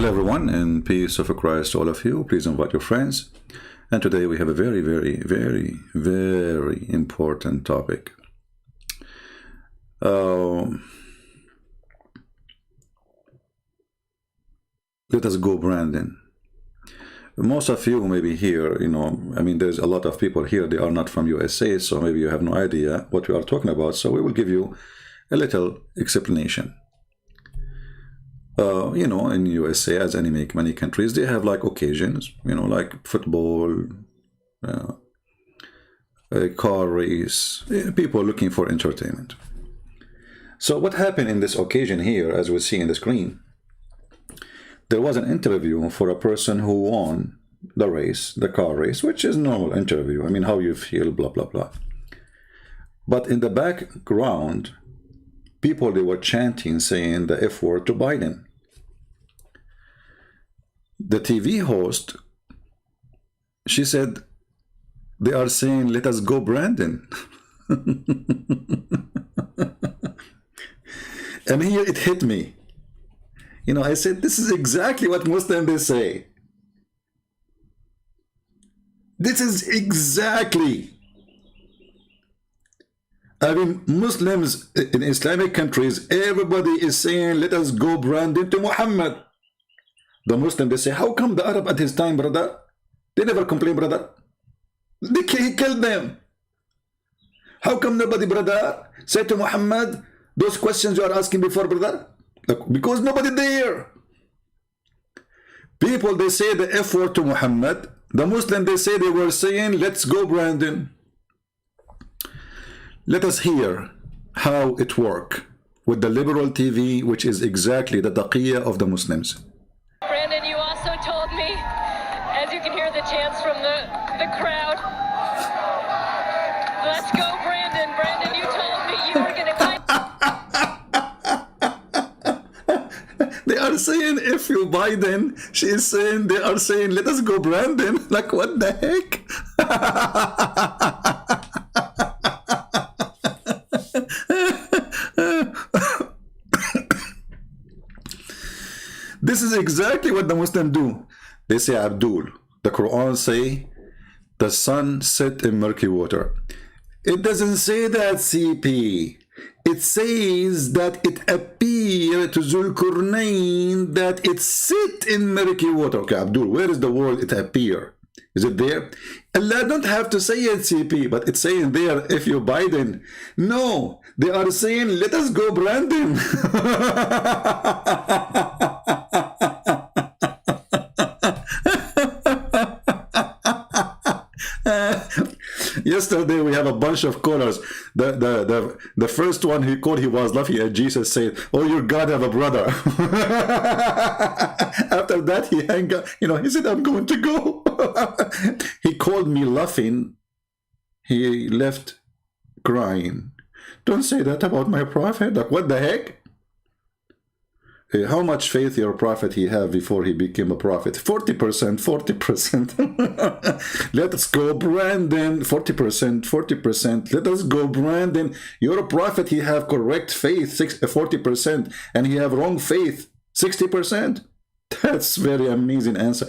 Hello everyone, and peace of Christ to all of you. Please invite your friends. And today we have a very important topic. Let us go, Brandon. Most of you may be here, there's a lot of people here, they are not from USA, so maybe you have no idea what we are talking about. So we will give you a little explanation. In USA, as in many countries, they have like occasions, like football, a car race, people looking for entertainment. So what happened in this occasion here, as we see in the screen, there was an interview for a person who won the race, the car race, which is normal interview. How you feel, blah, blah, blah. But in the background, people, they were chanting, saying the F word to Biden. The TV host, she said, they are saying, let us go, Brandon. And here it hit me. I said, this is exactly what Muslims they say. This is exactly. Muslims in Islamic countries, everybody is saying, let us go, Brandon, to Muhammad. The Muslim, they say, how come the Arab at his time, brother? They never complain, brother. He killed them. How come nobody, brother, said to Muhammad, those questions you are asking before, brother? Because nobody there. People, they say the F word to Muhammad. The Muslim, they say they were saying, let's go, Brandon. Let us hear how it works with the liberal TV, which is exactly the taqiyya of the Muslims. Brandon, you also told me, as you can hear the chants from the crowd, let's go, Brandon. Brandon, you told me you were going to They are saying, if you Biden, she is saying, they are saying, let us go, Brandon. Like, what the heck? This is exactly what the Muslims do. They say, Abdul, the Quran say, the sun set in murky water. It doesn't say that, CP. It says that it appeared to Zulkarnain that it sit in murky water. Okay, Abdul, where is the word it appear? Is it there? Allah don't have to say it, CP, but it's saying there, if you Biden. No, they are saying, let us go, Brandon. Yesterday we have a bunch of callers. The first one he called, he was laughing at Jesus, said, oh, your God have a brother. After that he hung up, he said, I'm going to go. He called me laughing. He left crying. Don't say that about my prophet. Like, what the heck? How much faith your prophet he have before he became a prophet? 40%, 40%. Let us go, Brandon. 40%. Let us go, Brandon. Your prophet, he have correct faith, 40%, and he have wrong faith, 60%. That's very amazing answer.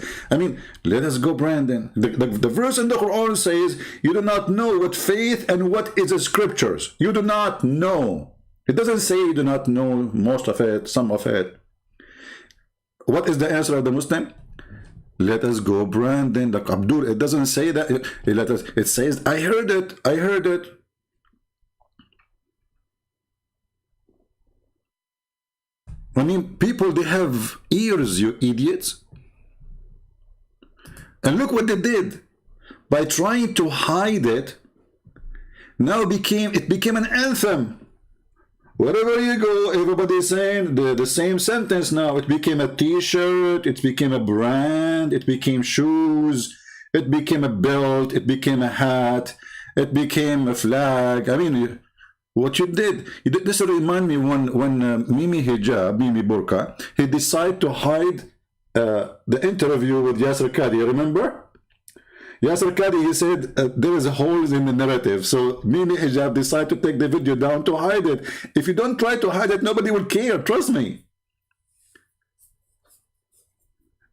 Let us go, Brandon. The verse in the Quran says, you do not know what faith and what is the scriptures. You do not know. It doesn't say you do not know most of it, some of it. What is the answer of the Muslim? Let us go, Brandon. Like Abdul, it doesn't say that. It says, I heard it. People, they have ears, you idiots. And look what they did. By trying to hide it, now it became an anthem. Wherever you go, everybody's saying the same sentence now. It became a t-shirt, it became a brand, it became shoes, it became a belt, it became a hat, it became a flag. What you did, this remind me when Mimi Burka, he decided to hide the interview with Yasser Qadi, you remember? Yasser Qadi, he said there is holes in the narrative. So Mimi Hijab decided to take the video down to hide it. If you don't try to hide it, nobody will care. Trust me.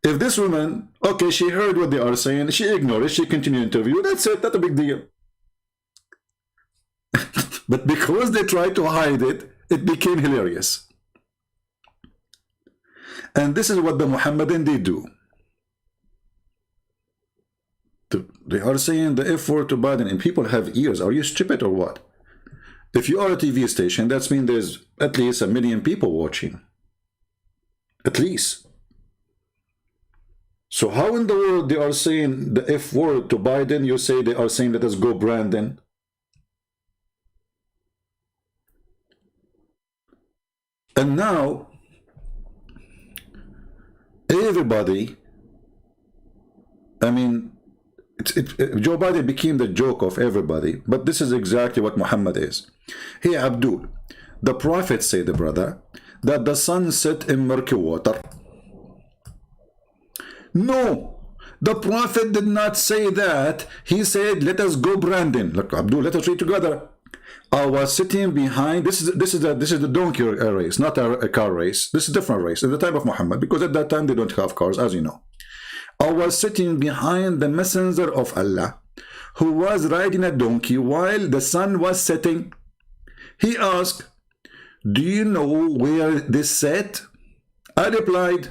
If this woman, okay, she heard what they are saying, she ignored it, she continued interview, that's it, not a big deal. But because they tried to hide it, it became hilarious. And this is what the Muhammadan they do. They are saying the F word to Biden, and people have ears. Are you stupid or what? If you are a TV station, that means there's at least 1 million people watching. At least. So how in the world they are saying the F word to Biden, you say they are saying let us go Brandon? And now, everybody, I mean, Joe Biden became the joke of everybody, but this is exactly what Muhammad is. Hey, Abdul, the Prophet said, brother, that the sun set in murky water. No, the Prophet did not say that. He said, let us go Brandon. Look, Abdul, let us read together. I was sitting behind, this is the donkey race, not a car race. This is a different race at the time of Muhammad, because at that time they don't have cars, as you know. I was sitting behind the messenger of Allah, who was riding a donkey while the sun was setting. He asked, do you know where this set? I replied,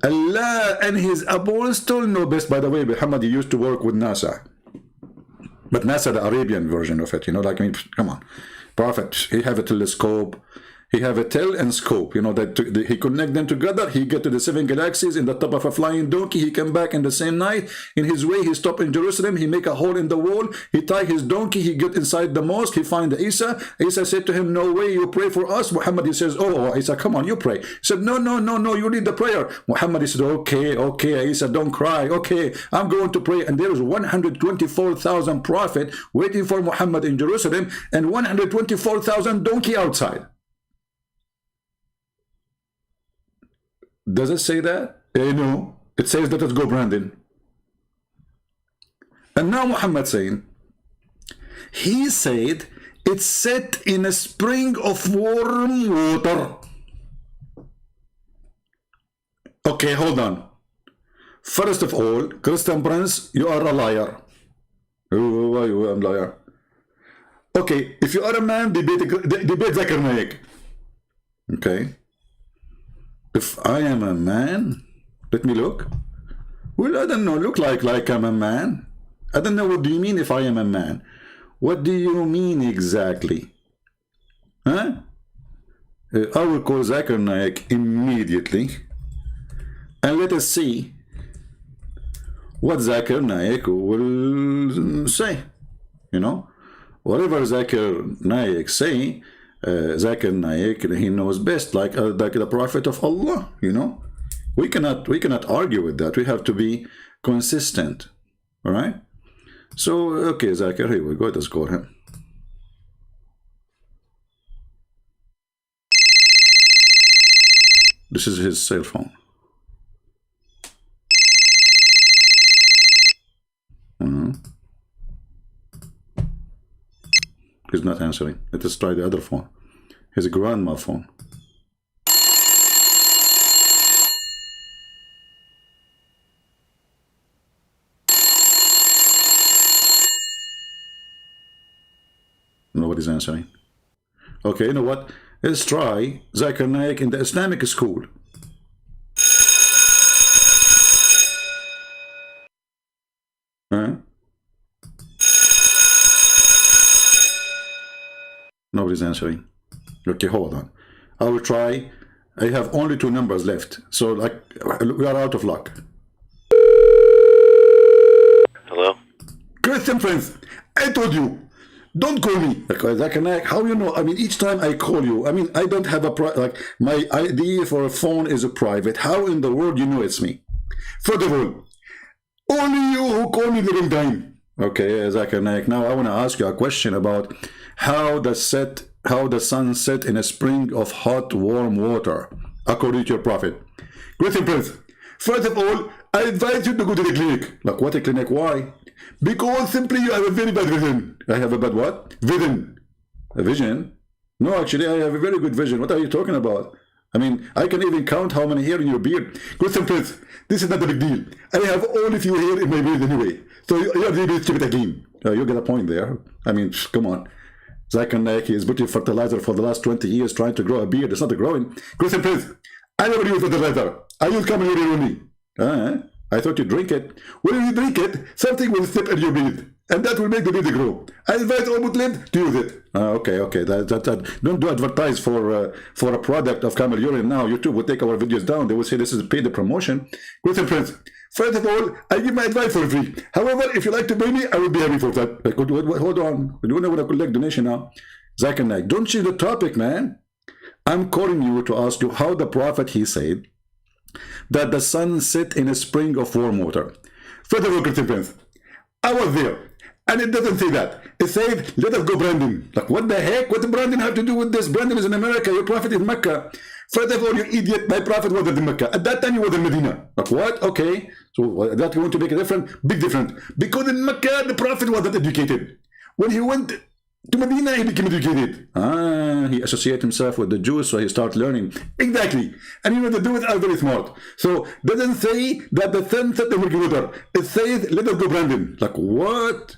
Allah and his apostle know best. By the way, Muhammad used to work with NASA. But NASA, the Arabian version of it, you know, like, I mean, come on. Prophet, he have a telescope, he have a tel and scope, you know, that he connect them together, he get to the 7 galaxies in the top of a flying donkey, he come back in the same night, in his way, he stop in Jerusalem, he make a hole in the wall, he tie his donkey, he get inside the mosque, he find Isa said to him, no way, you pray for us. Muhammad, he says, oh, Isa, come on, you pray. He said, no, you need the prayer. Muhammad, he said, okay, Isa, don't cry, okay, I'm going to pray. And there was 124,000 prophet waiting for Muhammad in Jerusalem, and 124,000 donkey outside. Does it say that? No. It says let us go Brandon. And now Muhammad saying, he said it's set in a spring of warm water. Okay, hold on. First of all, Christian Prince, you are a liar. Why you a liar? Okay, if you are a man, debate Zakir Naik. Okay. If I am a man, let me look. Well, I don't know, look like I'm a man. I don't know, what do you mean if I am a man? What do you mean exactly? Huh? I will call Zakir Naik immediately. And let us see what Zakir Naik will say. You know? Whatever Zakir Naik say, Zakir Naik, he knows best, like the Prophet of Allah, you know. We cannot argue with that. We have to be consistent. All right? So, okay, Zakir, here we go. Let's call him. This is his cell phone. He's not answering. Let us try the other phone. His grandma phone. Nobody's answering. Okay, you know what? Let's try Zakir Naik in the Islamic school. Huh? Nobody's answering. Okay, hold on. I will try. I have only 2 numbers left. So, like, we are out of luck. Hello? Christian friends, I told you, don't call me. Like, how you know? I mean, each time I call you, I mean, I don't have a, like, my ID for a phone is a private. How in the world you know it's me? First of all, only you who call me the wrong time. Okay, Zakir Naik. Now I want to ask you a question about how the sun set in a spring of hot, warm water, according to your prophet. Christian Prince, first of all, I advise you to go to the clinic. Like, what a clinic? Why? Because simply you have a very bad vision. I have a bad what? Vision. A vision? No, actually, I have a very good vision. What are you talking about? I mean, I can even count how many hair in your beard. Listen, Prince, this is not a big deal. I have only few hair in my beard anyway. So you're really stupid again. You get a point there. I mean, come on. Zakir Naik is putting fertilizer for the last 20 years trying to grow a beard. It's not growing. Listen, Prince, I never use fertilizer. I use common urine only. I thought you drink it. When you drink it, something will slip in your beard, and that will make the beard grow. I invite all Muslims to use it. Okay. Don't do advertise for a product of camel urine now. YouTube will take our videos down. They will say this is paid promotion. Listen, Prince. First of all, I give my advice for free. However, if you like to pay me, I will be happy for that. Like, hold on. We don't know what I collect donation now. Zakir Naik, don't change the topic, man. I'm calling you to ask you how the Prophet, he said, that the sun set in a spring of warm water. First of all, Christian Prince, I was there, and it doesn't say that. It says, let us go Brandon. Like, what the heck? What does Brandon have to do with this? Brandon is in America. Your Prophet is Mecca. First of all, you idiot, my Prophet wasn't in Mecca. At that time, he was in Medina. Like, what? Okay. So that going to make a difference? Big difference. Because in Mecca, the Prophet wasn't educated. When he went to Medina, he became educated. He associated himself with the Jews, so he started learning. Exactly. And you know, the Jews are very smart. So, doesn't say that the sun set the water. It says, let us go Brandon. Like, what?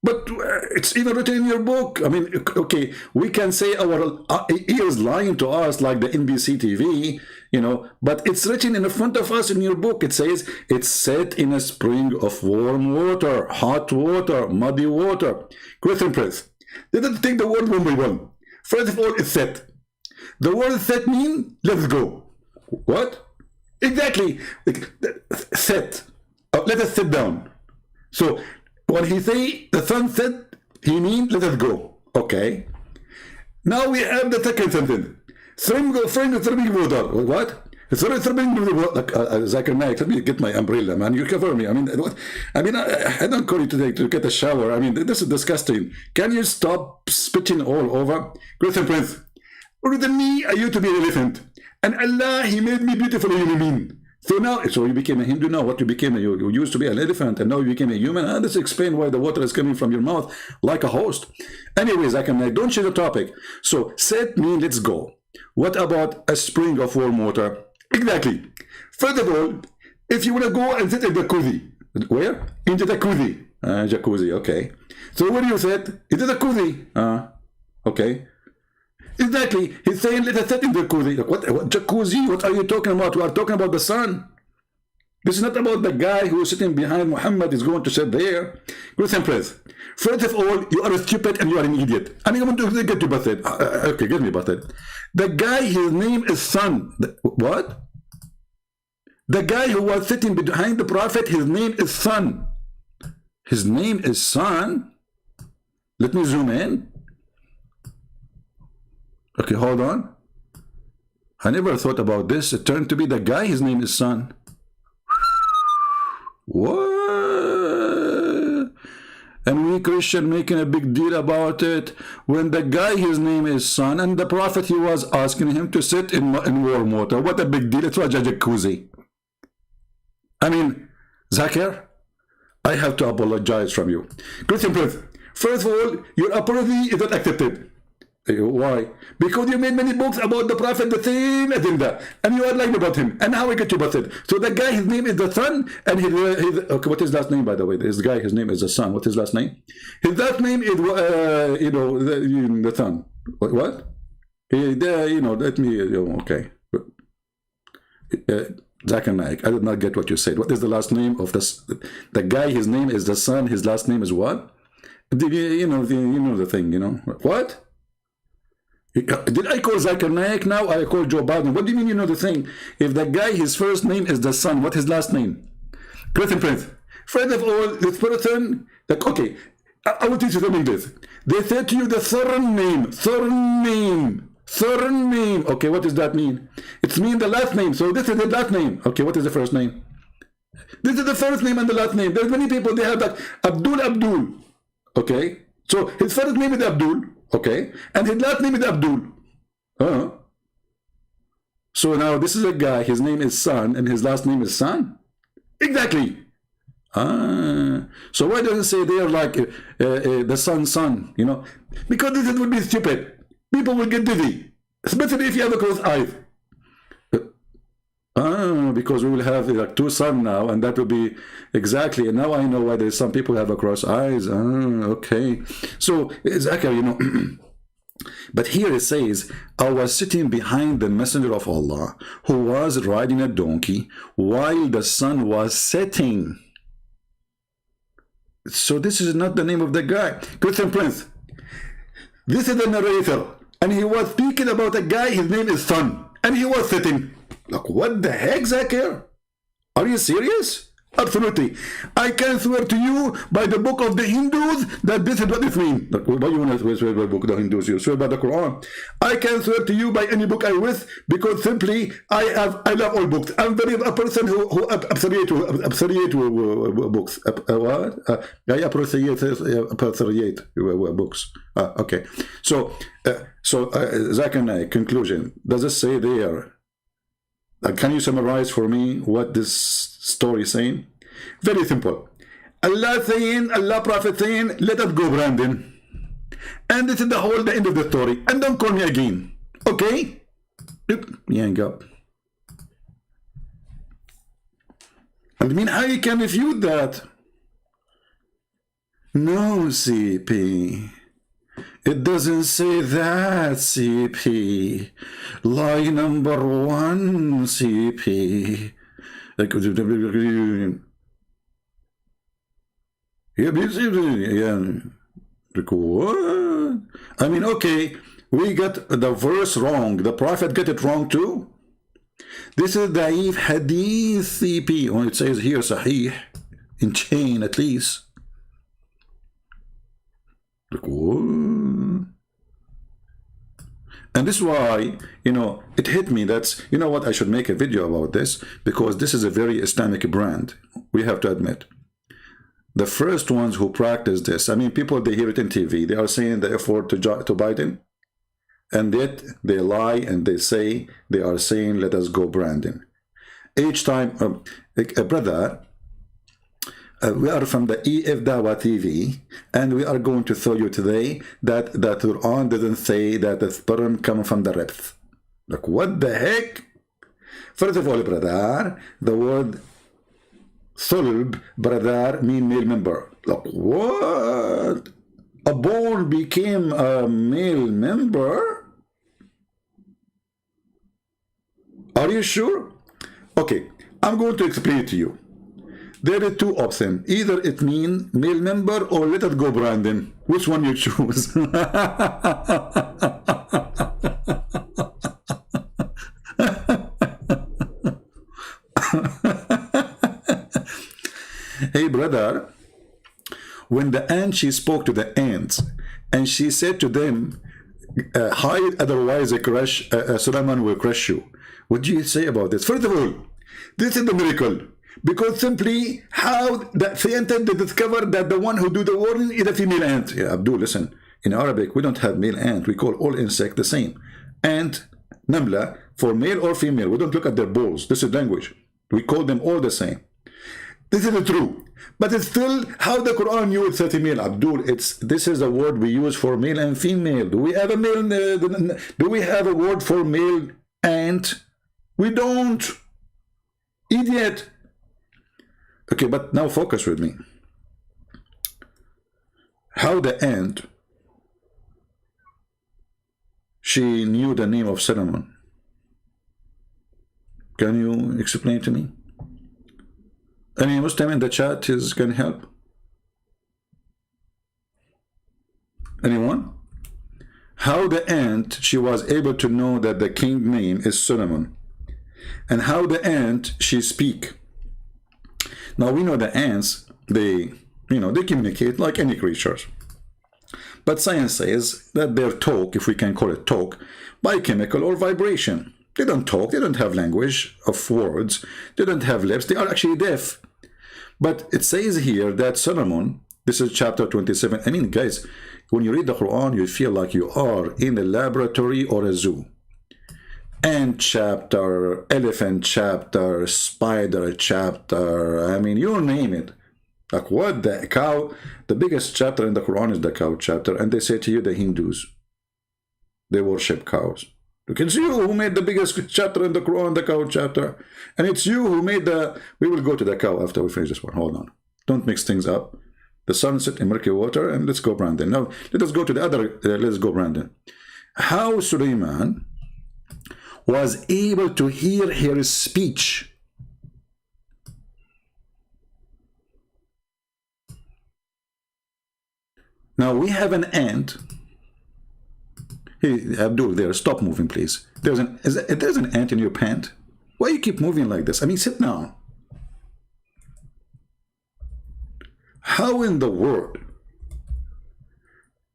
But it's even written in your book. I mean, okay, we can say our ears lying to us like the NBC TV, you know, but it's written in front of us in your book. It says, it's set in a spring of warm water, hot water, muddy water. Question, Prince. Let's take the word one by one. First of all, it's set. The word set means, let's go. What? Exactly. Set. Let us sit down. So, when he say the sun set, he means let us go. Okay. Now we have the second sentence. Throwing water. What? Throwing water. Zakir Naik, let me get my umbrella, man. You cover me. I mean, what? I mean, I don't call you today to get a shower. I mean, this is disgusting. Can you stop spitting all over? Christian Prince, other than me, I used to be an elephant. And Allah, he made me beautiful human being. So you became a Hindu now. What you became? You used to be an elephant, and now you became a human. This explains why the water is coming from your mouth like a host. Anyways, don't change the topic. So set means let's go. What about a spring of warm water? Exactly. First of all, if you want to go and sit in the jacuzzi, where? In the jacuzzi. Jacuzzi. Okay. So what do you said? It's a jacuzzi. Okay. Exactly. He's saying, let us sit in the jacuzzi. What jacuzzi? What are you talking about? We are talking about the sun. This is not about the guy who is sitting behind Muhammad is going to sit there. Listen, Prince. First of all, you are stupid and you are an idiot. I mean, I want to get you busted. Okay, get me busted. The guy, his name is Sun. What? The guy who was sitting behind the Prophet, his name is Sun. His name is Sun? Let me zoom in. Okay, hold on. I never thought about this. It turned to be the guy, his name is Sun. What? And we Christian making a big deal about it when the guy, his name is Sun, and the Prophet, he was asking him to sit in warm water. What a big deal. It's a jacuzzi. I mean, Zakir, I have to apologize from you. Christian Prince, first of all, your apology is not accepted. Why? Because you made many books about the Prophet, the same agenda, and you are lying about him. And now I get you busted. So the guy, his name is the Sun, and his okay, what is his last name, by the way? This guy, his name is the Sun. What's his last name? His last name is the Sun. What? Let me. Okay. Zakir Naik, I did not get what you said. What is the last name of this? The guy, his name is the Sun. His last name is what? You know the thing. What? Did I call Zakir Naik now? I call Joe Biden. What do you mean you know the thing? If the guy, his first name is the Sun, what his last name? Christian Prince. First of all, this person, okay, I will teach you something this. They said to you the Thorn name. Okay, what does that mean? It means the last name. So this is the last name. Okay, what is the first name? This is the first name and the last name. There's many people, they have like Abdul. Okay, so his first name is Abdul. Okay, and his last name is Abdul. So now this is a guy, his name is Sun, and his last name is Sun? Exactly. So why doesn't it say they are like the sun, Because this would be stupid. People will get dizzy, especially if you have a closed eye. Ah, because we will have like two sons now, and that will be exactly. And now I know why there's some people have cross eyes. Ah, okay. So Zachary, you know, but here it says, I was sitting behind the messenger of Allah, who was riding a donkey while the sun was setting. So this is not the name of the guy. Christian Prince, this is the narrator, and he was speaking about a guy, his name is Sun, and he was sitting. Like, what the heck, Zakir? Are you serious? Absolutely. I can swear to you by the book of the Hindus that this is what it means. Like, why do you want to swear by the book of the Hindus? You swear by the Quran. I can swear to you by any book I wish, because simply I love all books. I'm very a person who appreciate books. What? I appreciate books. Okay. So Zach and I, conclusion. Does it say there? Can you summarize for me what this story is saying? Very simple. Allah saying, Allah Prophet saying, let us go, Brandon. And this is the end of the story. And don't call me again. Okay? Hang up. I mean, how you can refute that? No, CP. It doesn't say that, CP. Lie number one, CP. Yeah. What? I mean, okay, we got the verse wrong. The Prophet got it wrong too. This is Da'if Hadith, CP. Well, it says here Sahih, in chain at least. And this is why, you know, it hit me. That's, you know what, I should make a video about this, because this is a very Islamic brand, we have to admit. The first ones who practice this, I mean, people, they hear it in TV, they are saying the effort to Biden, and yet they lie and they say, they are saying, let us go, Brandon. Each time, brother, we are from the EF Dawa TV, and we are going to show you today that the Quran doesn't say that the sperm comes from the ribs. Like, what the heck? First of all, brother, the word sulb, brother, mean male member. Like, what? A ball became a male member? Are you sure? Okay, I'm going to explain it to you. There are two options. Either it means male member or let it go, Brandon. Which one you choose? Hey, brother, when the ant, she spoke to the ants, and she said to them, hide, otherwise Solomon will crush you. What do you say about this? First of all, this is the miracle. Because simply how the scientists discovered that the one who do the warning is a female ant. Yeah, Abdul, listen. In Arabic, we don't have male ant. We call all insects the same. Ant, namla, for male or female. We don't look at their balls. This is language. We call them all the same. This is true. But it's still how the Quran used 30 male. Abdul, this is a word we use for male and female. Do we have a male? Do we have a word for male ant? We don't. Idiot. Okay, but now focus with me. How the ant, she knew the name of Solomon. Can you explain to me? Any Muslim in the chat can help? Anyone? How the ant, she was able to know that the king name is Solomon. And how the ant, she speak. Now we know the ants, they communicate like any creatures. But science says that their talk, if we can call it talk, by chemical or vibration. They don't talk, they don't have language of words, they don't have lips, they are actually deaf. But it says here that Solomon, this is chapter 27. I mean, guys, when you read the Quran, you feel like you are in a laboratory or a zoo. Ant chapter, elephant chapter, spider chapter, I mean, you name it. Like, what the cow? The biggest chapter in the Quran is the cow chapter, and they say to you, the Hindus, they worship cows. Look, it's you who made the biggest chapter in the Quran, the cow chapter. And it's you who made the... We will go to the cow after we finish this one. Hold on. Don't mix things up. The sunset in murky water, and let's go, Brandon. Now, let us go to the other... let's go, Brandon. How Suleiman was able to hear her speech. Now, we have an ant. Hey, Abdul, there, stop moving, please. There's an ant in your pant. Why you keep moving like this? I mean, sit down. How in the world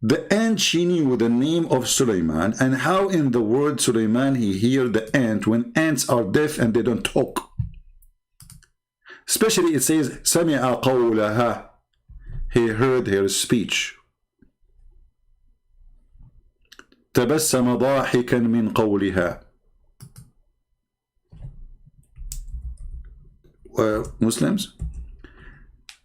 the ant, she knew the name of Suleiman, and how in the world Suleiman he hear the ant when ants are deaf and they don't talk? Especially it says سمع قولها, he heard her speech. تبسم ضاحكا من قولها. Muslims,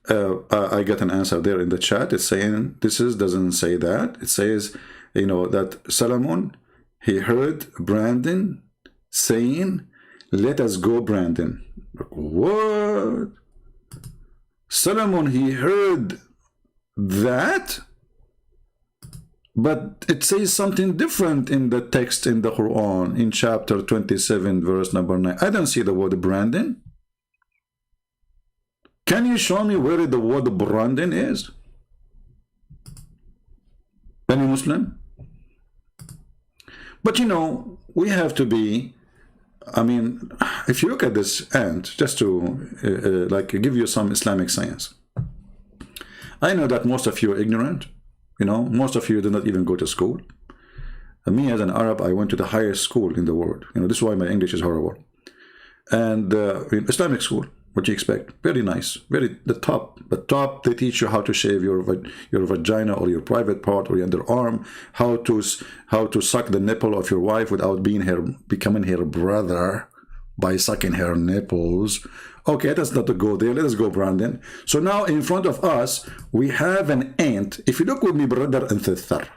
I got an answer there in the chat. It's saying doesn't say that. It says, you know, that Solomon, he heard Brandon saying, "Let us go, Brandon." What? Solomon, he heard that, but it says something different in the text in the Quran in chapter 27, verse number 9. I don't see the word Brandon. Can you show me where the word Brandon is? Any Muslim? But you know, we have to be, I mean, if you look at this ant, just to like give you some Islamic science. I know that most of you are ignorant. You know, most of you do not even go to school. Me as an Arab, I went to the highest school in the world. You know, this is why my English is horrible. And Islamic school. What do you expect? Very nice, very the top. They teach you how to shave your vagina or your private part or your underarm, how to suck the nipple of your wife without becoming her brother by sucking her nipples. Okay, let's not go there. Let us go, Brandon. So now in front of us we have an ant. If you look with me, brother and sister,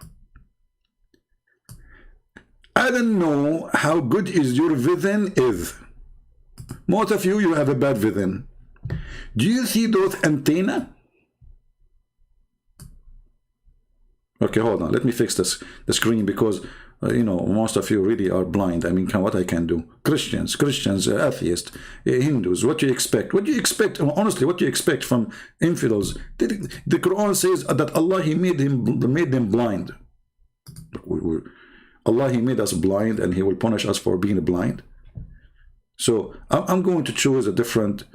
I don't know how good is your vision is. Most of you have a bad vision. Do you see those antenna? Okay, hold on. Let me fix the screen because, you know, most of you really are blind. I mean, what I can do. Christians, atheists, Hindus, what do you expect? What do you expect? Honestly, what do you expect from infidels? The Quran says that Allah, He made them blind. Allah, He made us blind and He will punish us for being blind. So I'm going to choose a different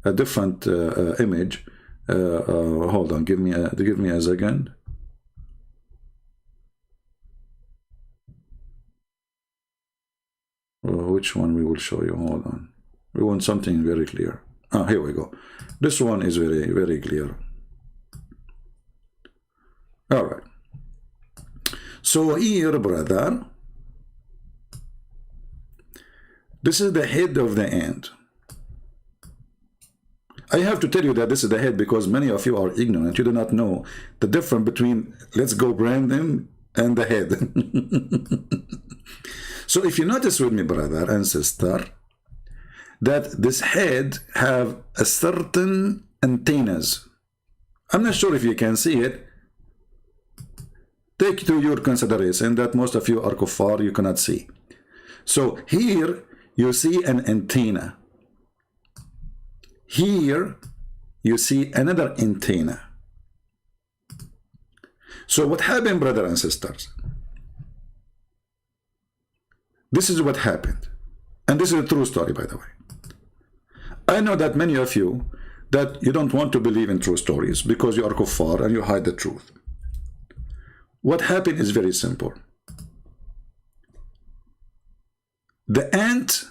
image. Hold on, give me a second. Which one we will show you? Hold on. We want something very clear. Ah, here we go. This one is very, very clear. All right. So here, brother, this is the head of the ant. I have to tell you that this is the head because many of you are ignorant. You do not know the difference between let's go Brandon and the head. So if you notice with me, brother and sister, that this head have a certain antennas. I'm not sure if you can see it. Take to your consideration that most of you are kuffar, you cannot see. So here you see an antenna. Here you see another antenna. So what happened, brothers and sisters? This is what happened. And this is a true story, by the way. I know that many of you, that you don't want to believe in true stories because you are kuffar and you hide the truth. What happened is very simple. The ant,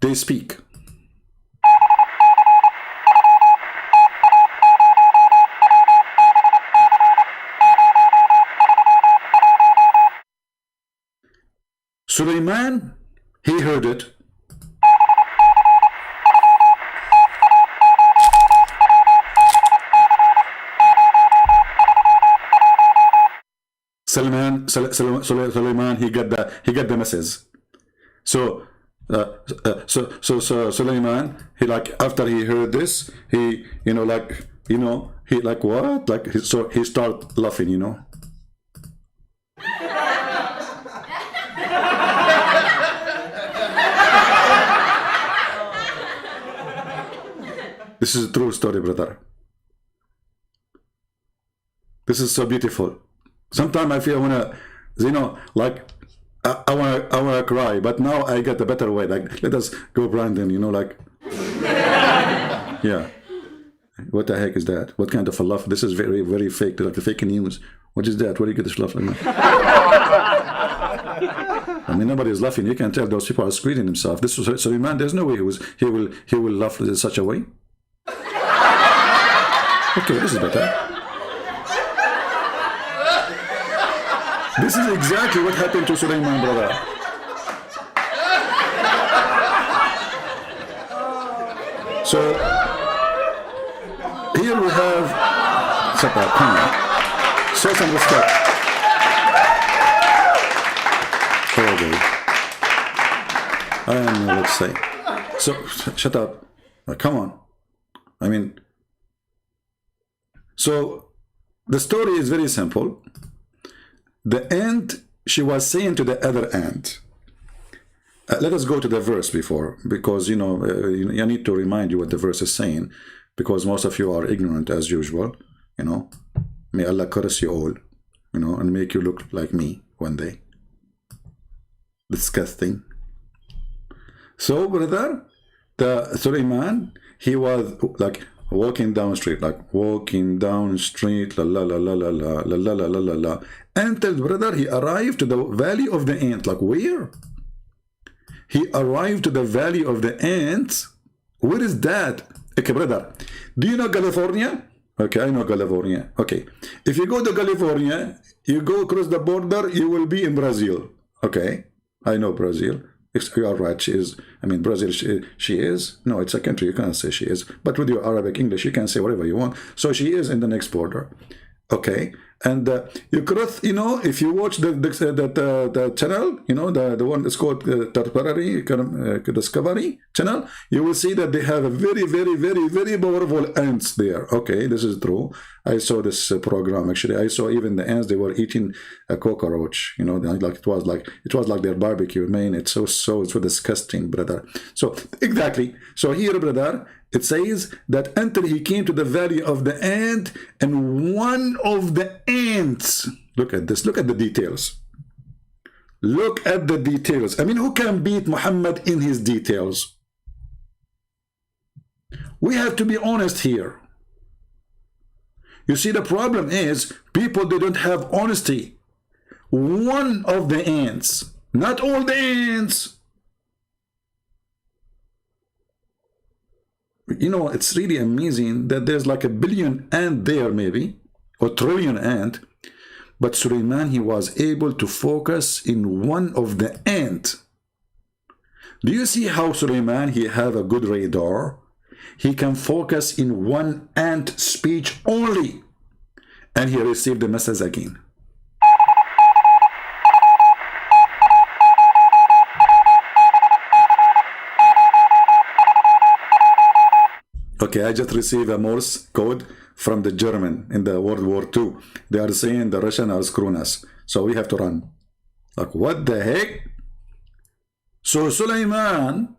they speak. Suleiman, he heard it. Suleiman, he got the message. So Suleiman, he like after he heard this, he he like what, like so he start laughing. This is a true story, brother. This is so beautiful. Sometimes I feel like I wanna cry, but now I get a better way. Like, let us go, Brandon. Like, yeah. What the heck is that? What kind of a laugh? This is very, very fake. Like the fake news. What is that? Where do you get this laugh like that? I mean, nobody is laughing. You can tell those people are screening themselves. This was Suleiman. There's no way he will laugh in such a way. Okay, this is better. This is exactly what happened to Suleiman, brother. So here we have Sapa, come on. Show some respect. Okay. Let's say. So shut up. Come on. I mean, so the story is very simple. The ant, she was saying to the other ant. Let us go to the verse before, because I need to remind you what the verse is saying, because most of you are ignorant as usual. May Allah curse you all, and make you look like me one day. Disgusting. So, brother, the Suleiman, he was like walking down street, la la la la la la la la la la la. Until, brother, he arrived to the valley of the ant. Like, where? He arrived to the valley of the ants. Where is that? Okay, brother. Do you know California? Okay, I know California. Okay. If you go to California, you go across the border, you will be in Brazil. Okay. I know Brazil. You are right. She is. I mean, Brazil, she is. No, it's a country. You can't say she is. But with your Arabic English, you can say whatever you want. So she is in the next border. Okay. And you cross, if you watch the channel, the one that's called Temporary Discovery channel, you will see that they have a very, very, very, very powerful ants there. Okay, this is true. I saw this program actually. I saw even the ants, they were eating a cockroach. Like it was like their barbecue. Man, it's so disgusting, brother. So exactly. So here, brother, it says that until he came to the valley of the ant, and one of the ants, look at this, look at the details. Look at the details. I mean, who can beat Muhammad in his details? We have to be honest here. You see, the problem is people, they don't have honesty. One of the ants, not all the ants. It's really amazing that there's like 1 billion ant there, maybe, or trillion ant, but Suleiman, he was able to focus in one of the ant. Do you see how Suleiman, he have a good radar? He can focus in one ant speech only, and he received the message again. Okay, I just received a Morse code from the German in the World War II. They are saying the Russian are screwing us, so we have to run. Like, what the heck? So Suleiman,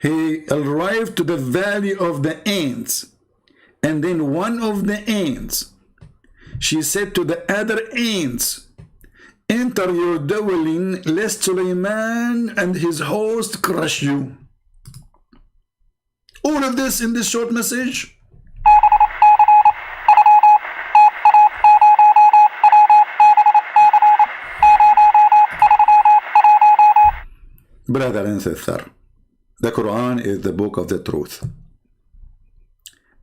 he arrived to the valley of the ants, and then one of the ants, she said to the other ants, enter your dwelling, lest Suleiman and his host crush you. All of this in this short message. Brother and sister, the Quran is the book of the truth.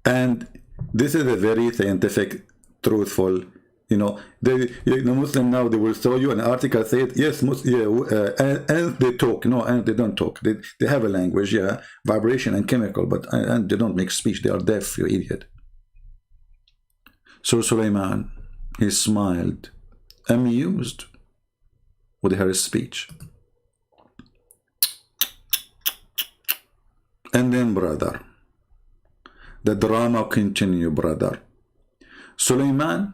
And this is a very scientific, truthful, the Muslim now, they will show you an article said, yes, and they talk. No, and they don't talk. They have a language, yeah, vibration and chemical, but and they don't make speech. They are deaf, you idiot. So Suleiman, he smiled amused with her speech. And then, brother, the drama continue, brother. Suleiman,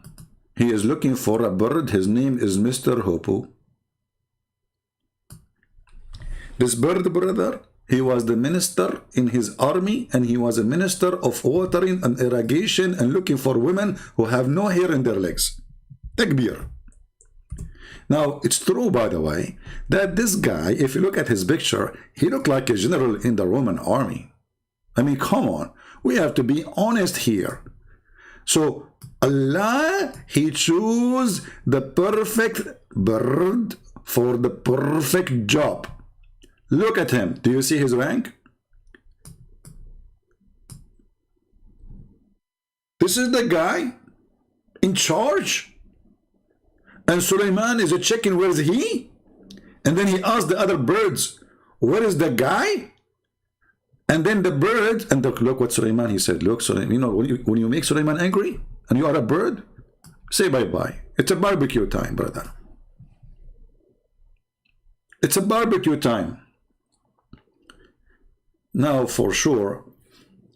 he is looking for a bird. His name is Mr. Hoopoe. This bird, brother, he was the minister in his army, and he was a minister of watering and irrigation and looking for women who have no hair in their legs. Takbir. Now, it's true, by the way, that this guy, if you look at his picture, he looked like a general in the Roman army. I mean, come on. We have to be honest here. So, Allah, he chose the perfect bird for the perfect job. Look at him. Do you see his rank? This is the guy in charge. And Suleiman is checking where is he? And then he asked the other birds, where is the guy? And then the bird, and look what Suleiman, he said, look, Suleiman, you know, when you make Suleiman angry and you are a bird, say bye-bye. It's a barbecue time, brother. It's a barbecue time. Now, for sure,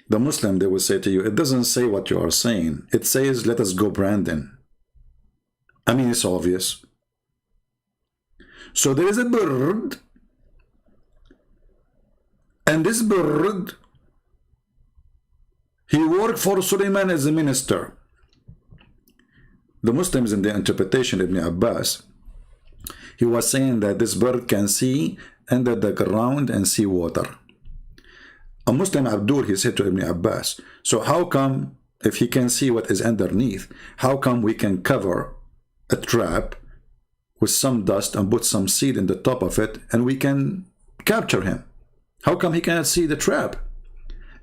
the Muslim, they will say to you, it doesn't say what you are saying. It says, let us go, Brandon. I mean, it's obvious. So there is a bird, and this bird, he worked for Suleiman as a minister. The Muslims, in the interpretation of Ibn Abbas, he was saying that this bird can see under the ground and see water. A Muslim Abdul, he said to Ibn Abbas, so how come, if he can see what is underneath, how come we can cover a trap with some dust and put some seed in the top of it and we can capture him? How come he cannot see the trap?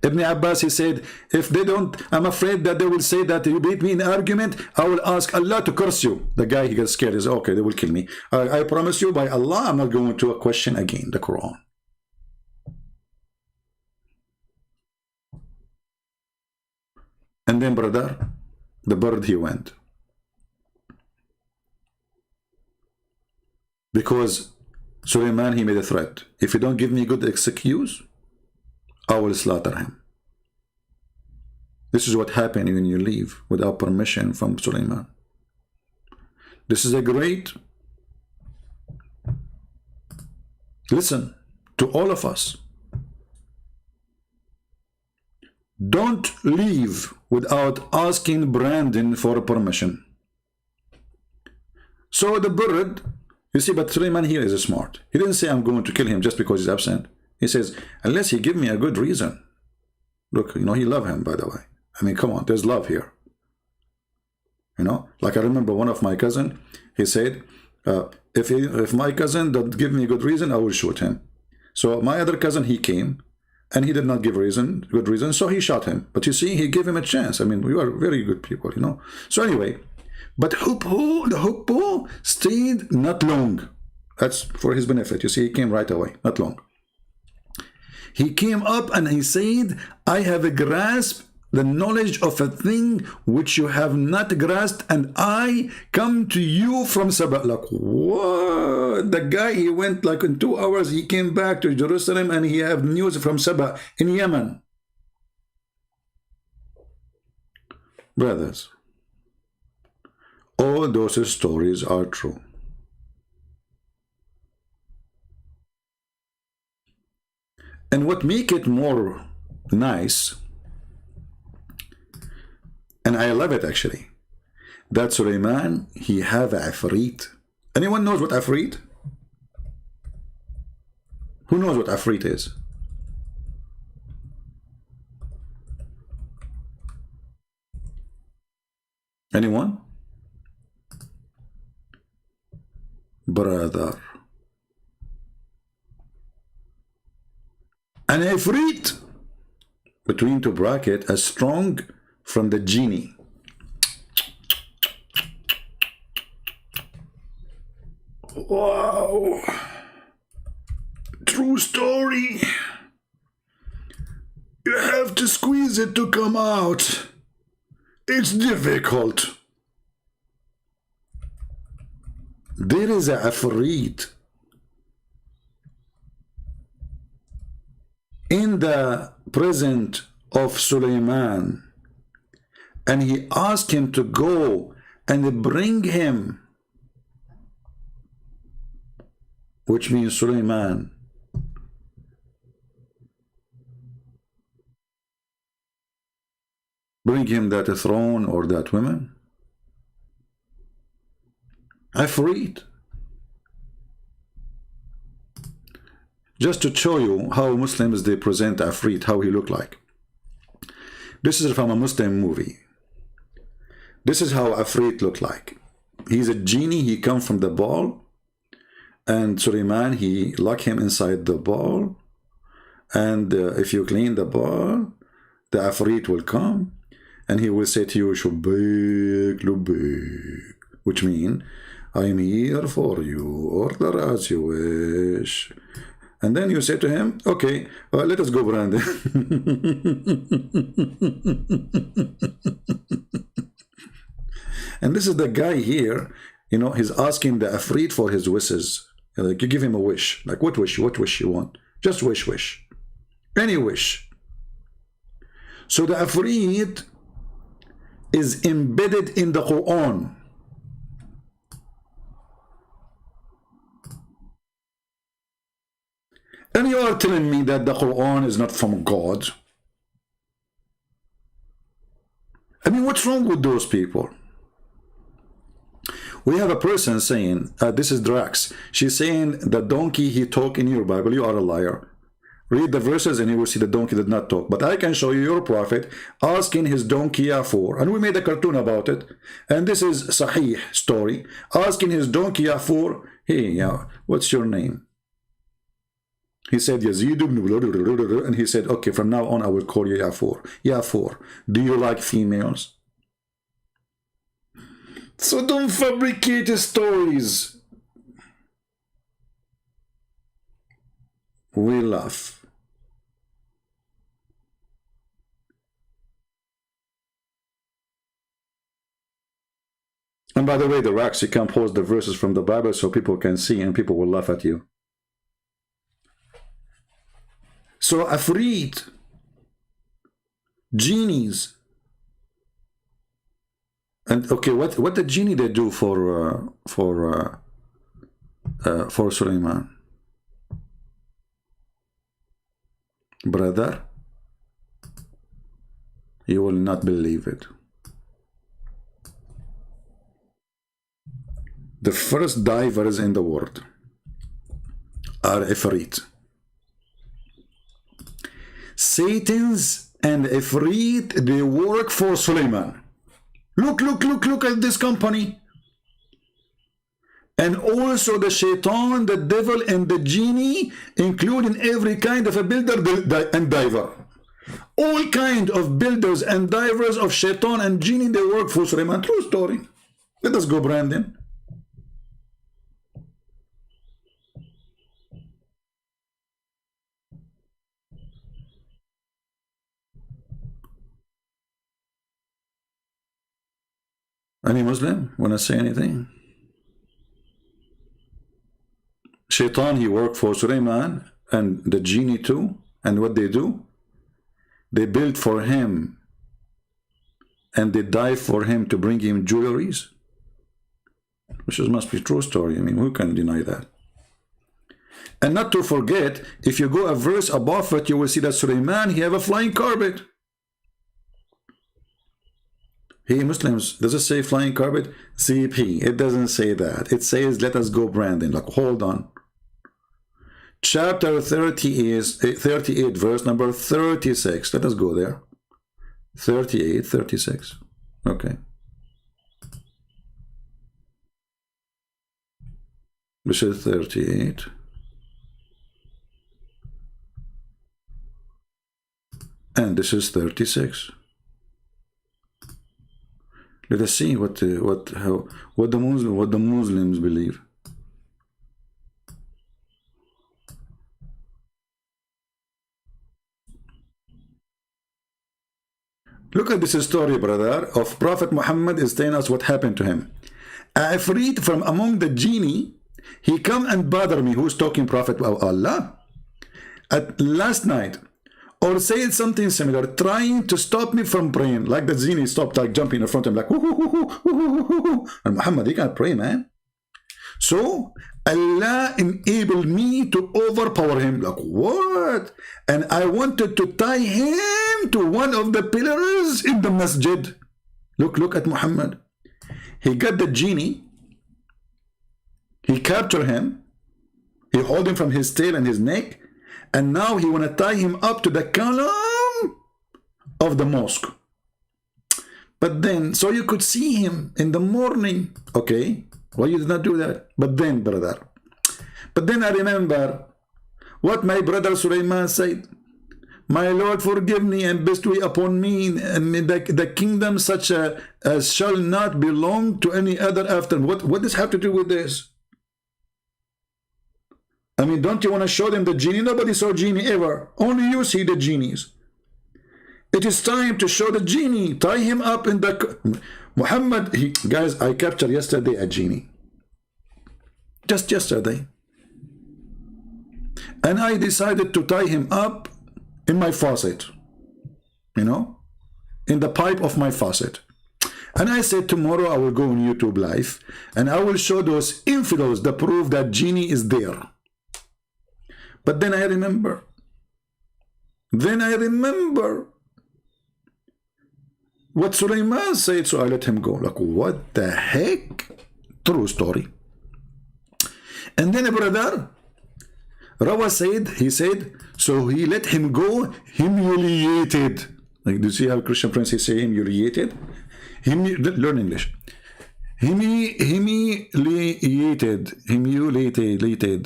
Ibn Abbas, he said, if they don't, I'm afraid that they will say that you beat me in argument, I will ask Allah to curse you. The guy, he gets scared. He says, okay, they will kill me. I promise you by Allah, I'm not going to question again the Quran. And then, brother, the bird, he went. Because Suleiman, he made a threat. If you don't give me good excuse, I will slaughter him. This is what happened when you leave without permission from Suleiman. This is a great... Listen to all of us. Don't leave without asking Brandon for permission. So the bird, you see, but Suleiman here is smart. He didn't say I'm going to kill him just because he's absent. He says, unless he give me a good reason. Look, you know, he love him, by the way. I mean, come on, there's love here. You know, like I remember one of my cousin, he said, if my cousin don't give me a good reason, I will shoot him. So my other cousin, he came, and he did not give good reason, so he shot him. But you see, he gave him a chance. I mean, we are very good people, you know. So anyway, but the Hoopoe stayed not long. That's for his benefit. You see, he came right away, not long. He came up and he said, I have a grasp the knowledge of a thing which you have not grasped, and I come to you from Saba. Like, what? The guy, he went like in 2 hours, he came back to Jerusalem and he have news from Saba in Yemen. Brothers, all those stories are true. And what make it more nice, and I love it actually, that Suleiman, he have Afrit. Anyone knows what Afrit? Who knows what Afrit is? Anyone? Brother. An Afrit, between two brackets, as strong from the genie. Wow. True story. You have to squeeze it to come out. It's difficult. There is a Afrit in the presence of Suleiman, and he asked him to go and bring him, which means Suleiman. Bring him that throne or that woman. Afrit. Just to show you how Muslims they present Afrit, how he look like. This is from a Muslim movie. This is how Afrit look like. He's a genie, he come from the ball, and Suleiman, he lock him inside the ball, and if you clean the ball, the Afrit will come, and he will say to you, Shubik Lubik, which means, I am here for you, order as you wish. And then you say to him, okay, let us go, Brandon. And this is the guy here, you know, he's asking the Afrit for his wishes. Like, you give him a wish. Like, what wish you want? Just wish. Any wish. So the Afrit is embedded in the Quran. And you are telling me that the Quran is not from God? I mean, what's wrong with those people? We have a person saying, this is Drax. She's saying, the donkey he talk in your Bible, you are a liar. Read the verses and you will see the donkey did not talk. But I can show you your prophet asking his donkey for, and we made a cartoon about it. And this is Sahih story. Asking his donkey for, hey, what's your name? He said, Yazid ibn, and he said, okay, from now on I will call you Yafour. Yafour, do you like females? So don't fabricate stories. We laugh. And by the way, the Racks, you can post the verses from the Bible so people can see and people will laugh at you. So Afrit, genies, and okay, what the genie they do for Suleiman? Brother, you will not believe it. The first divers in the world are Ifrit. Satans and Ifrit, they work for Suleiman. Look at this company. And also the shaitan, the devil, and the genie, including every kind of a builder and diver. All kind of builders and divers of shaitan and genie, they work for Suleiman. True story. Let us go, Brandon. Any Muslim want to say anything? Shaitan, he worked for Suleiman and the genie too. And what they do? They build for him and they dive for him to bring him jewelries. Which must be a true story. I mean, who can deny that? And not to forget, if you go a verse above it, you will see that Suleiman, he have a flying carpet. Hey Muslims, does it say flying carpet? CP, it doesn't say that. It says, let us go, Brandon. Like, hold on. Chapter 30 is 38, verse number 36. Let us go there. 38, 36. Okay. This is 38. And this is 36. Let us see what the Muslims believe. Look at this story, brother, of Prophet Muhammad is telling us what happened to him. Ifrit from among the genie, he come and bother me. Who's talking? Prophet of Allah. At last night, or said something similar, trying to stop me from praying. Like the genie stopped, like jumping in front of him, like, and Muhammad, he can't pray, man. So Allah enabled me to overpower him. Like, what? And I wanted to tie him to one of the pillars in the masjid. Look at Muhammad. He got the genie. He captured him. He hold him from his tail and his neck. And now he want to tie him up to the column of the mosque. But then, so you could see him in the morning. Okay. Why you did not do that? But then, brother. But then I remember what my brother Sulaiman said. My Lord, forgive me and bestow upon me and the kingdom such as shall not belong to any other after. What does have to do with this? I mean, don't you want to show them the genie? Nobody saw genie ever. Only you see the genies. It is time to show the genie. Tie him up in the... Muhammad, guys, I captured yesterday a genie. Just yesterday. And I decided to tie him up in my faucet. You know? In the pipe of my faucet. And I said, tomorrow I will go on YouTube Live and I will show those infidels the proof that genie is there. But then I remember. What Sulaiman said, so I let him go. Like, what the heck? True story. And then a brother, Rawa said, he said, so he let him go humiliated. Like, do you see how Christian friends say humiliated? Learn English. Humiliated.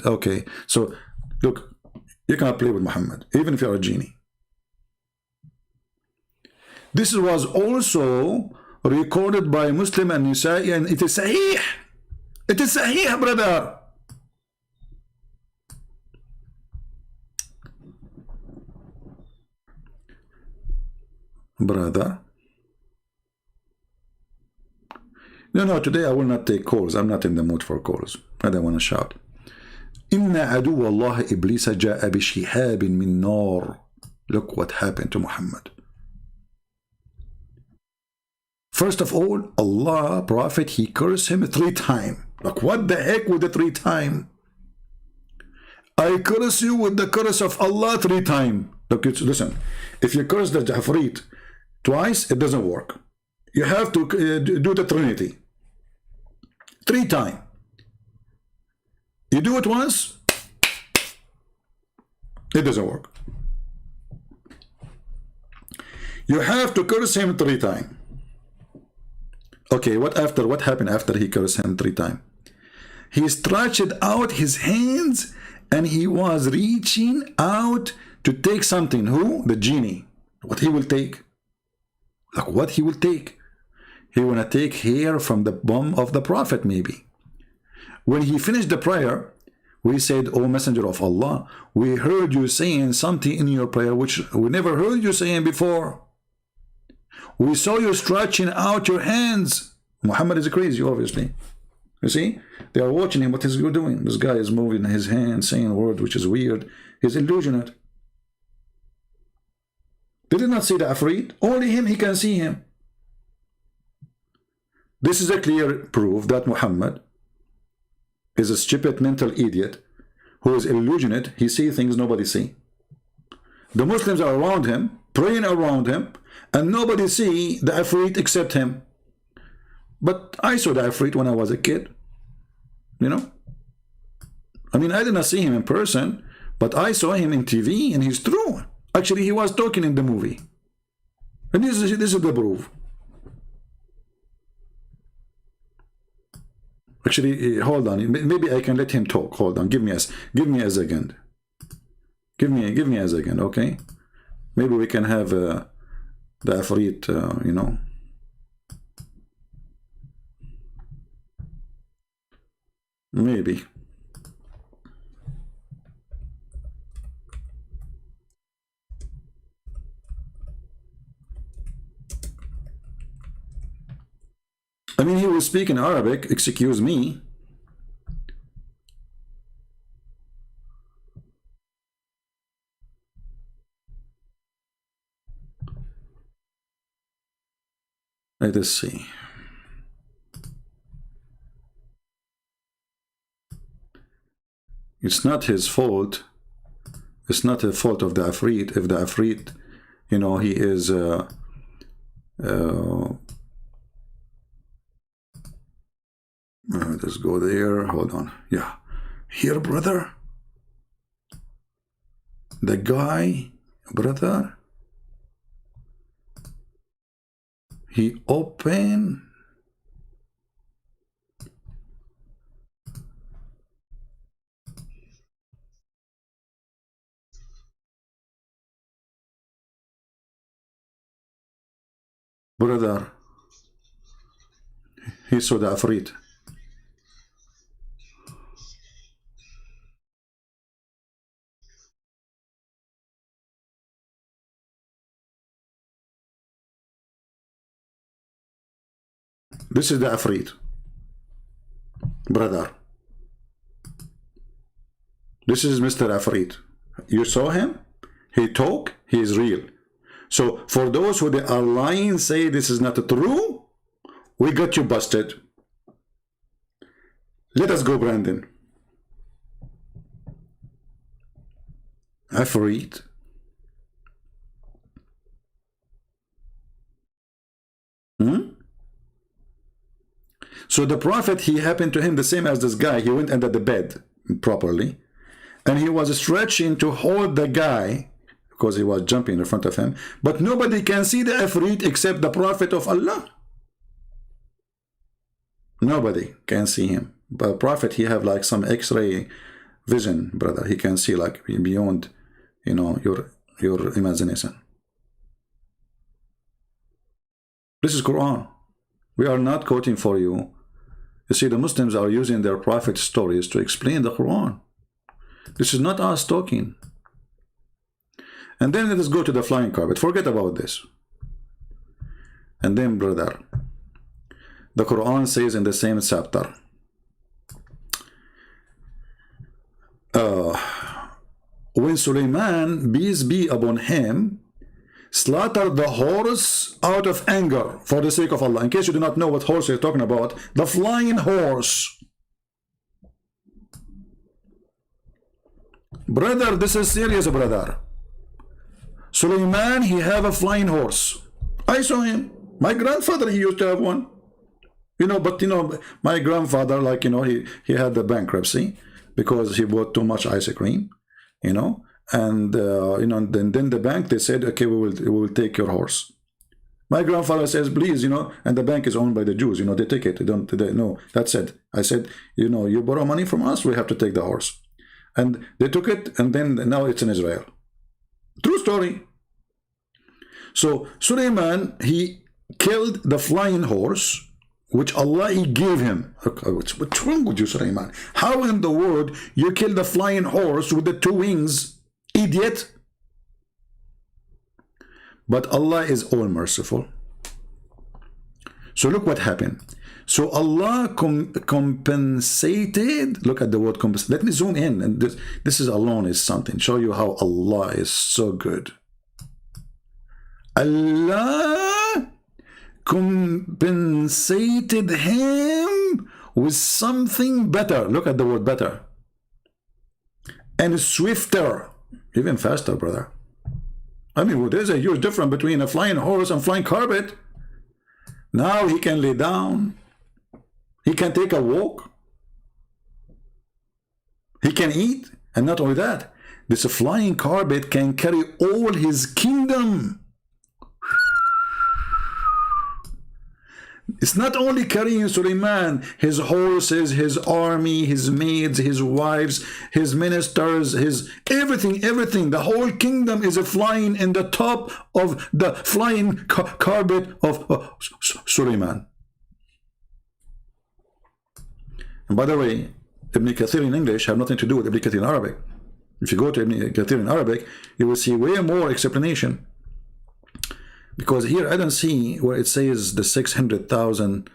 Okay. So, look, you cannot play with Muhammad, even if you are a genie. This was also recorded by Muslim and Nisa'i, and it is sahih. It is sahih, brother. No, today I will not take calls. I'm not in the mood for calls. I don't want to shout. إن عدو الله إبليس جاء بشهاب من نار. Look what happened to Muhammad. First of all, Allah, Prophet, he cursed him 3 times. Like, what the heck with the 3 times? I curse you with the curse of Allah 3 times. Look, listen, if you curse the Jafrit twice, it doesn't work. You have to do the Trinity 3 times. You do it once, it doesn't work. You have to curse him 3 times. Okay, what happened after he cursed him 3 times? He stretched out his hands and he was reaching out to take something. Who? The genie. What he will take? Like, what he will take? He will take hair from the bum of the Prophet, maybe. When he finished the prayer, we said, O Messenger of Allah, we heard you saying something in your prayer which we never heard you saying before. We saw you stretching out your hands. Muhammad is crazy, obviously. You see? They are watching him. What is he doing? This guy is moving his hands, saying words which is weird. He's illusionate. They did not see the Afrit. Only him, he can see him. This is a clear proof that Muhammad is a stupid mental idiot who is illusionate. He sees things nobody see. The Muslims are around him, praying around him, and nobody see the Afrit except him. But I saw the Afrit when I was a kid. You know? I mean, I did not see him in person, but I saw him in TV, and he's true. Actually, he was talking in the movie. And this is the proof. Actually, hold on. Maybe I can let him talk. Hold on. Give me a second. Give me a second, okay? Maybe we can have the Afrit, you know. Maybe. I mean, he will speak in Arabic, excuse me. Let us see. It's not his fault. It's not the fault of the Afrit. If the Afrit, you know, he is let's go there. Hold on. Yeah. Here, brother. The guy, brother, he open brother, he saw the Afrit. This is the Afrit, brother. This is Mr. Afrit. You saw him? He talk, he is real. So for those who they are lying, say this is not true, we got you busted. Let us go, Brandon. Afrit. So the prophet, he happened to him the same as this guy. He went under the bed properly, and he was stretching to hold the guy because he was jumping in front of him. But nobody can see the Afrit except the prophet of Allah. Nobody can see him. But prophet, he have like some X-ray vision, brother. He can see like beyond, you know, your imagination. This is Quran. We are not quoting for you. You see, the Muslims are using their prophet stories to explain the Quran. This is not us talking. And then let us go to the flying carpet. Forget about this. And then, brother, the Quran says in the same chapter, when Suleiman, peace be upon him, slaughtered the horse out of anger for the sake of Allah. In case you do not know what horse you're talking about, the flying horse. Brother, this is serious, brother. Suleiman, he have a flying horse. I saw him. My grandfather, he used to have one. You know, but you know, my grandfather, like, you know, he had the bankruptcy because he bought too much ice cream, you know. And you know, then the bank, they said, okay, we will take your horse. My grandfather says, please, you know, and the bank is owned by the Jews, you know, they take it. No, that's it. I said, you know, you borrow money from us, we have to take the horse. And they took it, and then now it's in Israel. True story. So Suleiman, he killed the flying horse, which Allah, he gave him. What's wrong with you, Suleiman? How in the world you kill the flying horse with the two wings? Idiot. But Allah is all merciful. So look what happened. So Allah compensated. Look at the word compensate. Let me zoom in, and this is alone is something. Show you how Allah is so good. Allah compensated him with something better. Look at the word better. And swifter. Even faster, brother. I mean, there's a huge difference between a flying horse and flying carpet. Now he can lay down. He can take a walk. He can eat. And not only that, this flying carpet can carry all his kingdom. It's not only carrying Suleiman, his horses, his army, his maids, his wives, his ministers, his everything. The whole kingdom is flying in the top of the flying carpet of Suleiman. And by the way, Ibn Kathir in English have nothing to do with Ibn Kathir in Arabic. If you go to Ibn Kathir in Arabic, you will see way more explanation. Because here I don't see where it says the 600,000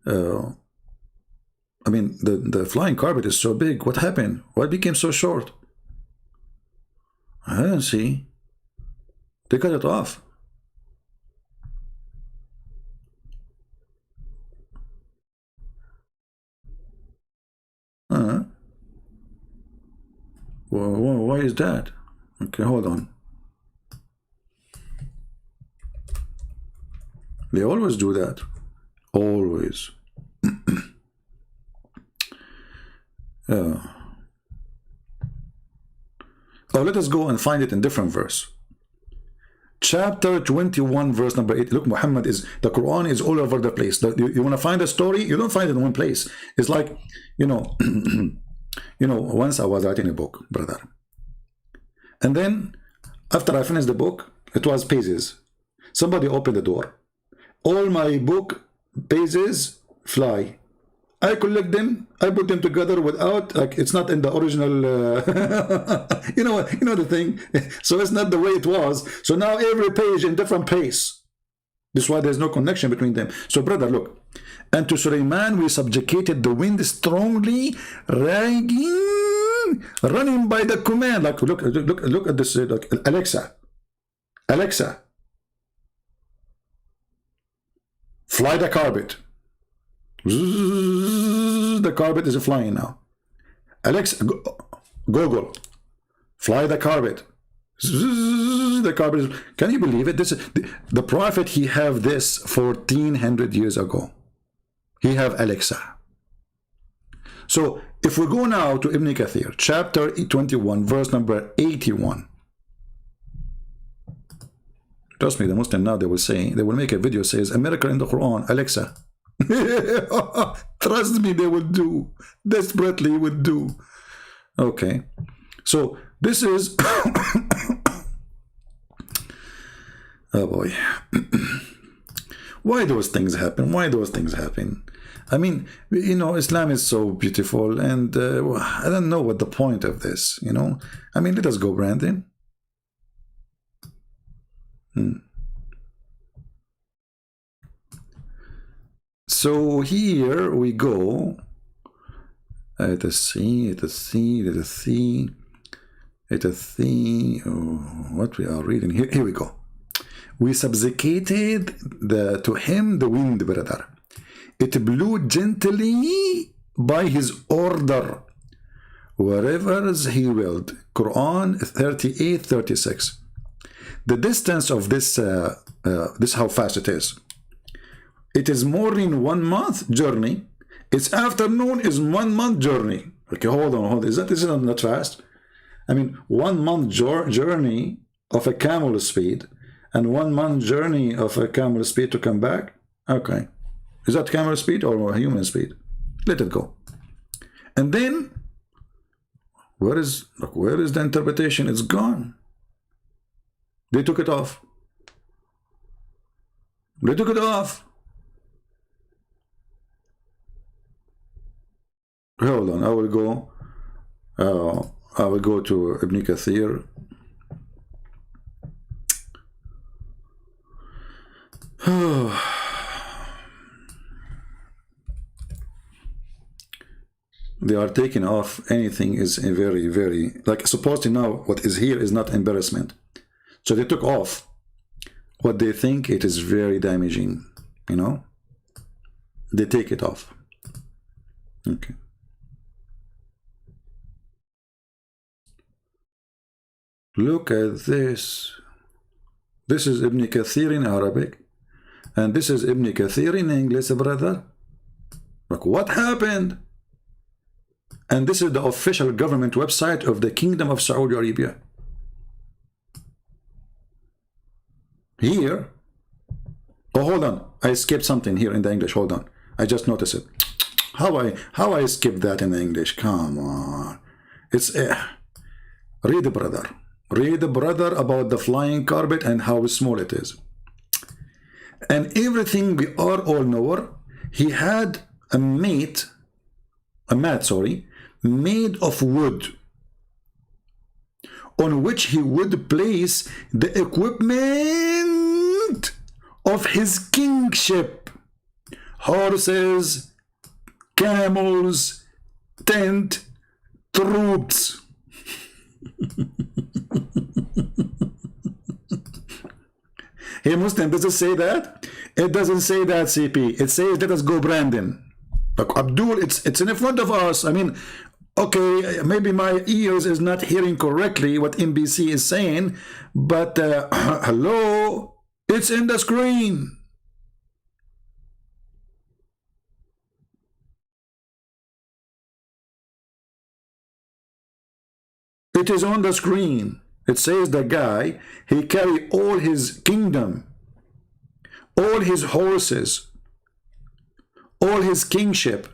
I mean, the flying carpet is so big. What happened? Why it became so short? I don't see. They cut it off. Why is that? Okay, hold on. They always do that. Always. Oh, let us go and find it in different verse. Chapter 21, verse number 8. Look, Muhammad is, the Quran is all over the place. You want to find a story, you don't find it in one place. It's like, you know, once I was writing a book, brother. And then, after I finished the book, it was pages. Somebody opened the door. All my book pages fly. I collect them, I put them together without, like, it's not in the original, you know the thing. So it's not the way it was. So now every page in different pace. This is why there's no connection between them. So brother, look. And to Sulaiman we subjugated the wind strongly, raging, running by the command. Like, look at this, like, Alexa, fly the carpet. The carpet is flying now. Alexa, Google, fly the carpet. The carpet is, can you believe it? This is the prophet. He have this 1400 years ago. He have Alexa. So if we go now to Ibn Kathir, chapter 21, verse number 81. Trust me, the Muslim now, they will say, they will make a video says a miracle in the Quran, Alexa. Trust me, they will do. Desperately would do. Okay. So this is oh boy. Why those things happen? Why those things happen? I mean, Islam is so beautiful, and I don't know what the point of this, I mean, let us go, Brandon. So here we go. Let us see. What we are reading here. Here we go. We subjugated to him the wind, brother. It blew gently by his order, wherever he willed. Quran 38:36. The distance of this, this how fast it is. It is morning 1 month journey. Its afternoon is 1 month journey. Okay, hold on. This is not fast. I mean, 1 month journey of a camel speed and 1 month journey of a camel speed to come back. Okay, is that camel speed or human speed? Let it go. And then, where is the interpretation? It's gone. They took it off. They took it off. Hold on, I will go to Ibn Kathir. They are taking off anything is a very, very, like, supposedly now what is here is not embarrassment. So they took off what they think it is very damaging, They take it off. Okay. Look at this. This is Ibn Kathir in Arabic. And this is Ibn Kathir in English, brother. Look what happened. And this is the official government website of the Kingdom of Saudi Arabia. Here. Oh, hold on. I skipped something here in the English. Hold on. I just noticed it. How I skipped that in the English? Come on. It's read, brother. Read, brother, about the flying carpet and how small it is. And everything we are all know. He had a mat, made of wood, on which he would place the equipment of his kingship. horses, camels, tent, troops. Hey Muslim, does it say that? It doesn't say that, CP. It says, let us go, Brandon. Like, Abdul, it's in front of us. I mean, okay, maybe my ears is not hearing correctly what NBC is saying, but hello, it's in the screen. It is on the screen. It says the guy, he carry all his kingdom, all his horses, all his kingship,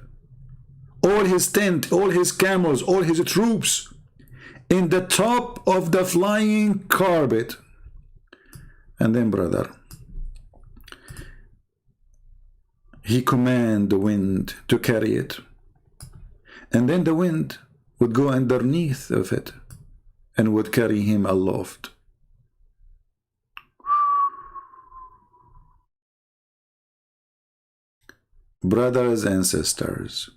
all his tent, all his camels, all his troops in the top of the flying carpet. And then, brother, he command the wind to carry it. And then the wind would go underneath of it and would carry him aloft. Brothers and sisters,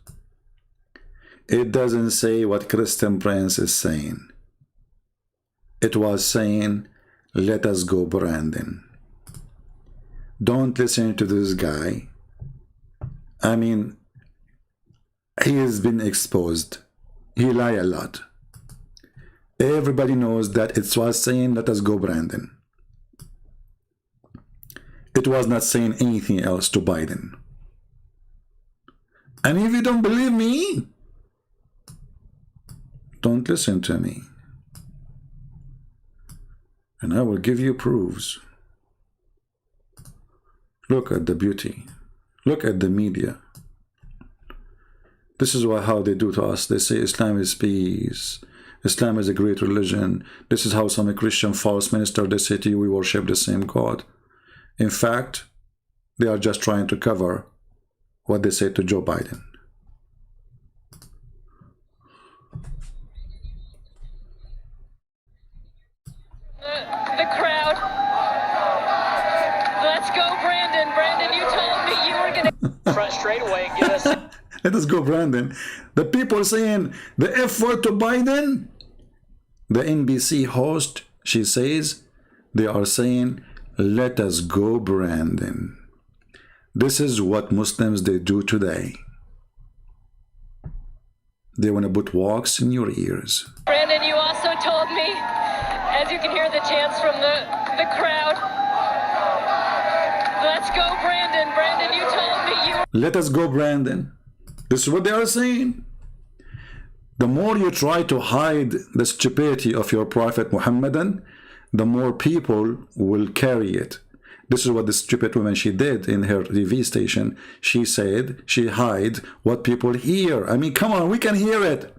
it doesn't say what Christian Prince is saying. It was saying, let us go, Brandon. Don't listen to this guy. I mean, he has been exposed. He lied a lot. Everybody knows that it was saying, let us go, Brandon. It was not saying anything else to Biden. And if you don't believe me, don't listen to me. And I will give you proofs. Look at the beauty. Look at the media. This is how they do to us. They say Islam is peace. Islam is a great religion. This is how some Christian false minister, they say to you, we worship the same God. In fact, they are just trying to cover what they say to Joe Biden. The crowd. Let's go, Brandon. Brandon, you told me you were going to front straight away and get us. Let us go, Brandon. The people saying the F word to Biden, the NBC host, she says, they are saying, let us go, Brandon. This is what Muslims, they do today. They want to put wax in your ears. Brandon, you also told me, as you can hear the chants from the crowd, let's go, Brandon. Brandon, you told me you were... Let us go, Brandon. This is what they are saying. The more you try to hide the stupidity of your Prophet Muhammadan, the more people will carry it. This is what the stupid woman, she did in her TV station. She said she hide what people hear. I mean, come on, we can hear it.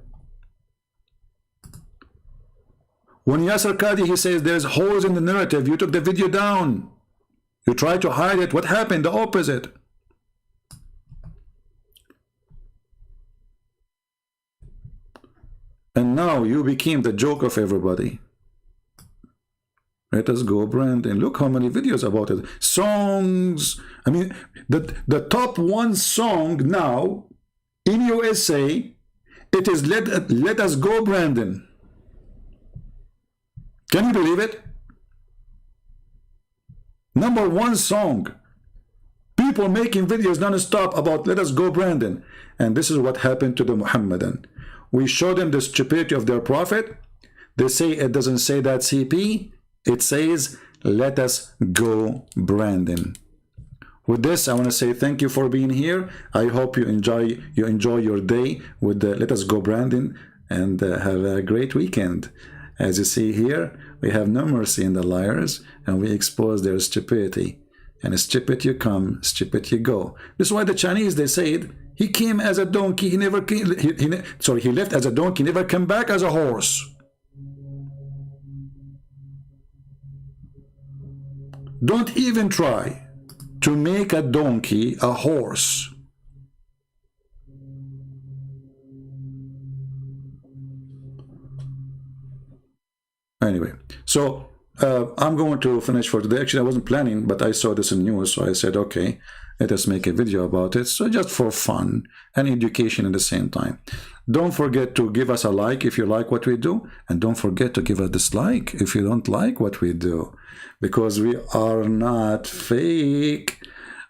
When Yasser Qadi, he says there's holes in the narrative, you took the video down. You tried to hide it. What happened? The opposite. And now you became the joke of everybody. Let us go, Brandon. Look how many videos about it. Songs. I mean, the top one song now in USA, it is Let Us Go, Brandon. Can you believe it? Number one song. People making videos non-stop about Let Us Go, Brandon. And this is what happened to the Muhammadan. We showed them the stupidity of their prophet. They say it doesn't say that, CP. It says, let us go, Brandon. With this, I want to say thank you for being here. I hope you enjoy your day with the Let Us Go, Brandon, and have a great weekend. As you see here, we have no mercy in the liars, and we expose their stupidity. And stupid you come, stupid you go. This is why the Chinese, they said, he came as a donkey, he never came, he left as a donkey, never came back as a horse. Don't even try to make a donkey a horse. Anyway, so I'm going to finish for today. Actually, I wasn't planning, but I saw this in news, so I said, okay, let us make a video about it. So just for fun and education at the same time. Don't forget to give us a like if you like what we do, and don't forget to give a dislike if you don't like what we do, because we are not fake.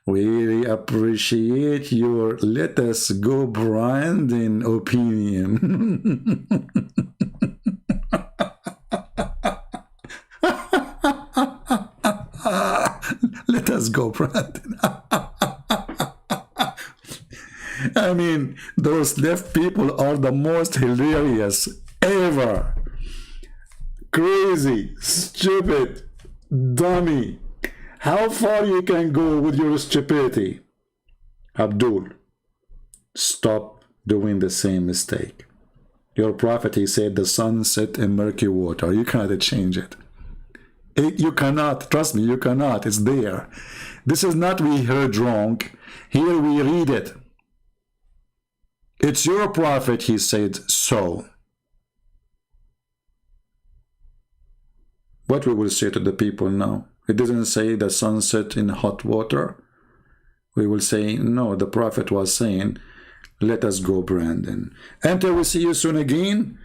We really appreciate your let us go Brandon opinion. Let us go Brandon. I mean, those left people are the most hilarious ever. Crazy, stupid, dummy. How far you can go with your stupidity? Abdul, stop doing the same mistake. Your prophet, he said, the sun set in murky water. You cannot change it. You cannot. Trust me, you cannot. It's there. This is not we heard wrong. Here we read it. It's your prophet, he said so. What we will say to the people now? It doesn't say the sun set in hot water. We will say, no, the prophet was saying, let us go, Brandon. Until we see you soon again,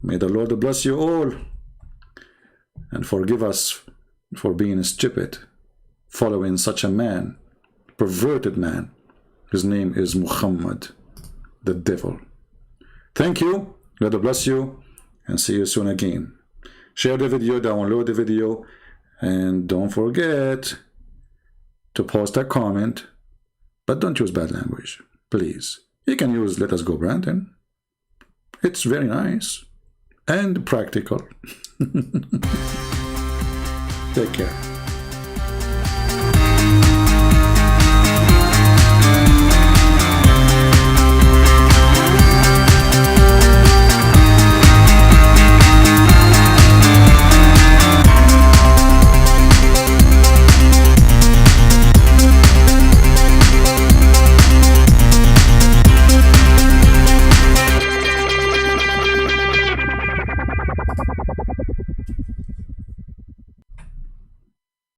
may the Lord bless you all and forgive us for being stupid, following such a man, perverted man. His name is Muhammad, the devil. Thank you. God bless you and see you soon again. Share the video, download the video, and don't forget to post a comment, but don't use bad language, please. You can use let us go Brandon. It's very nice and practical. Take care.